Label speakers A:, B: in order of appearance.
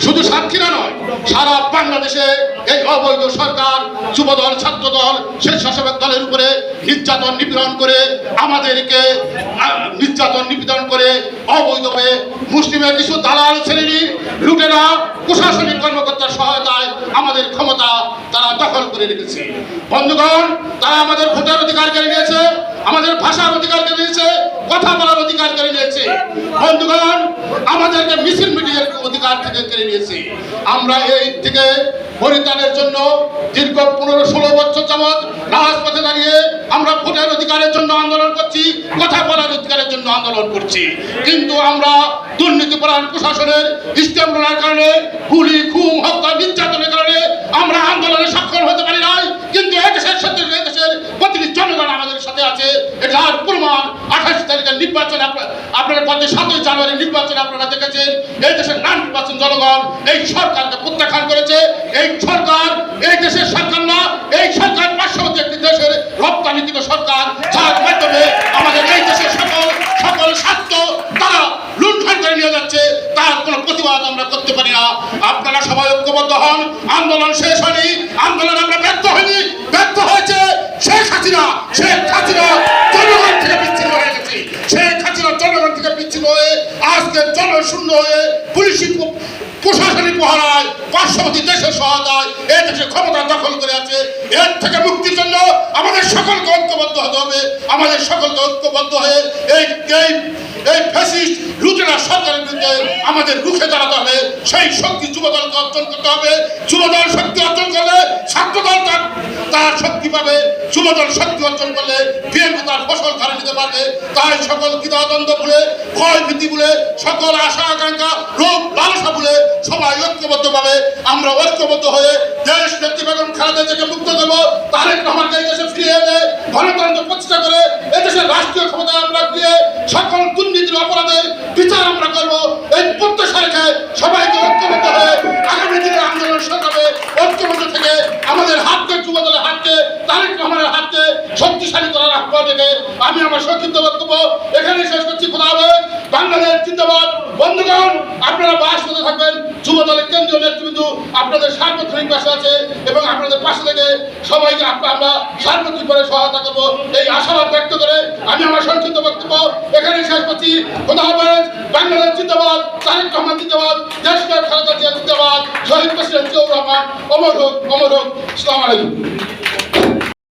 A: শুধু সাতক্ষীরা নয়, সারা বাংলাদেশে এই অবৈধ সরকার যুবদল, ছাত্রদল, স্বেচ্ছাসেবক দলের উপরে নির্যাতন নিপীড়ন করে আমাদেরকে অবৈধভাবে মুসলিমের কিছু দালাল শ্রেণীর লুটেরা প্রশাসনিক কর্মকর্তার সহায়তায় আমাদের ক্ষমতা তারা দখল করে রেখেছে। বন্ধুগণ, তারা আমাদের ভোটের অধিকার কেড়ে নিয়েছে, আমাদের ভাষার অধিকার কেড়ে নিয়েছে, কথা বলার অধিকার কেড়ে নিয়েছে। বন্ধুগণ, আমাদেরকে মিছিল মিটিংয়ের অধিকার থেকে কেড়ে নিয়েছে। আমরা এই থেকে পরিত্রাণের জন্য দীর্ঘ 15-16 বছর যাবৎ রাজপথে দাঁড়িয়ে আমরা ভোটের অধিকারের জন্য আন্দোলন করছি, কথা বলার অধিকারের জন্য আন্দোলন করছি। কিন্তু আমরা দুর্নীতিপরায়ণ প্রশাসনের স্টেমরোলার কারণে, গুলি, খুন, হত্যা, নির্যাতনের কারণে আমরা আন্দোলনে সক্ষম হতে পারি নাই। কিন্তু এদেশের সাথে এদেশের প্রতিটি জনগণ আমাদের সাথে আছে। এটার প্রমাণ 28 তারিখের নির্বাচন, আপনারা 7ই জানুয়ারি নির্বাচনে আপনারা দেখেছেন এই দেশের 90% জনগণ এই সরকারকে প্রত্যাখ্যান করেছে। এই সরকার এই দেশের সরকার না, এই সরকার পার্শ্ববর্তী একটি দেশের রপ্তানিকৃত সরকার, যার মাধ্যমে আমাদের এই দেশের সকল স্বার্থ তারা লুণ্ঠন করে নিয়ে যাচ্ছে। তার কোনো প্রতিবাদ আমরা করতে পারি না। আপনারা সবাই ঐক্যবদ্ধ হন। আন্দোলন শেষ হয়নি, আন্দোলন আমরা ব্যর্থ হয়নি, ব্যর্থ হয়েছে শেখ হাসিনা জনগণ থেকে বিচ্ছিন্ন হয়ে গেছে। শেখ হাসিনা জনগণ থেকে বিচ্ছিন্ন হয়ে আজকে জনশূন্য হয়ে পুলিশি প্রশাসনিক মহারাজ পার্শ্ববর্তী দেশের সহায়তায় এই দেশের ক্ষমতা দখল করে আছে। এর থেকে মুক্তির জন্য আমাদের সকলকে ঐক্যবদ্ধ হতে হবে। আমাদের সকলকে ঐক্যবদ্ধ হয়ে এই ফ্যাসিস্ট লুটেরা সরকারের বিরুদ্ধে আমাদের রুখে দাঁড়াতে হবে। সেই শক্তি যুবদলকে অর্জন করতে হবে। যুবদল শক্তি অর্জন করলে ছাত্রদল তার শক্তি পাবে। যুবদল শক্তি অর্জন করলে বিএনপি তার ফসল ধারে নিতে পারবে। তাই সকল দ্বিধাদ্বন্দ্ব ভুলে, ভয় ভীতি ভুলে, সকল আশা আকাঙ্ক্ষা, রোগ লালসা ভুলে সবাই ঐক্যবদ্ধভাবে আমরা ঐক্যবদ্ধ হয়ে দেশ নেত্রী বেগম খালেদা জিয়াকে মুক্ত দেব। তারেক রহমানকে এই দেশে ফিরিয়ে এনে গণতন্ত্র প্রতিষ্ঠা করে এদেশের রাষ্ট্রীয় ক্ষমতায় আমরা দিয়ে সকল দুর্নীতির অপরাধের বিচার আমরা করব। এই প্রত্যাশা রেখে সবাইকে ঐক্যবদ্ধ হয়ে আগামী দিনে আন্দোলন সংগ্রামে ঐক্যবদ্ধ থেকে আমাদের হাতকে, যুবদলের হাতকে, তারেক রহমানের হাতকে শক্তিশালী করার আহ্বান রেখে আমি আমার সংক্ষিপ্ত বক্তব্য এখানে শেষ করছি। খোদা হাফেজ। বাংলাদেশ জিন্দাবাদ। বন্ধুগণ, আপনারা বাসপথে থাকবেন। যুবদলের কেন্দ্রীয় নেতৃবৃন্দ আপনাদের সার্বক্ষণিক পাশে আছে এবং আপনাদের পাশে থেকে সবাইকে আমরা সার্বত্রিকভাবে সহায়তা করবো এই আশাবাদ ব্যক্ত করে আমি আমার সংক্ষিপ্ত বক্তব্য এখানে শেষ করছি। খোদা হাফেজ। বাংলাদেশ জিন্দাবাদ। তারেক রহমান জিন্দাবাদ। দেশকে খালেদা জিয়া জিন্দাবাদ। শহীদ প্রেসিডেন্ট জিয়াউর রহমান অমর হোক, অমর হোক। আসসালামু আলাইকুম।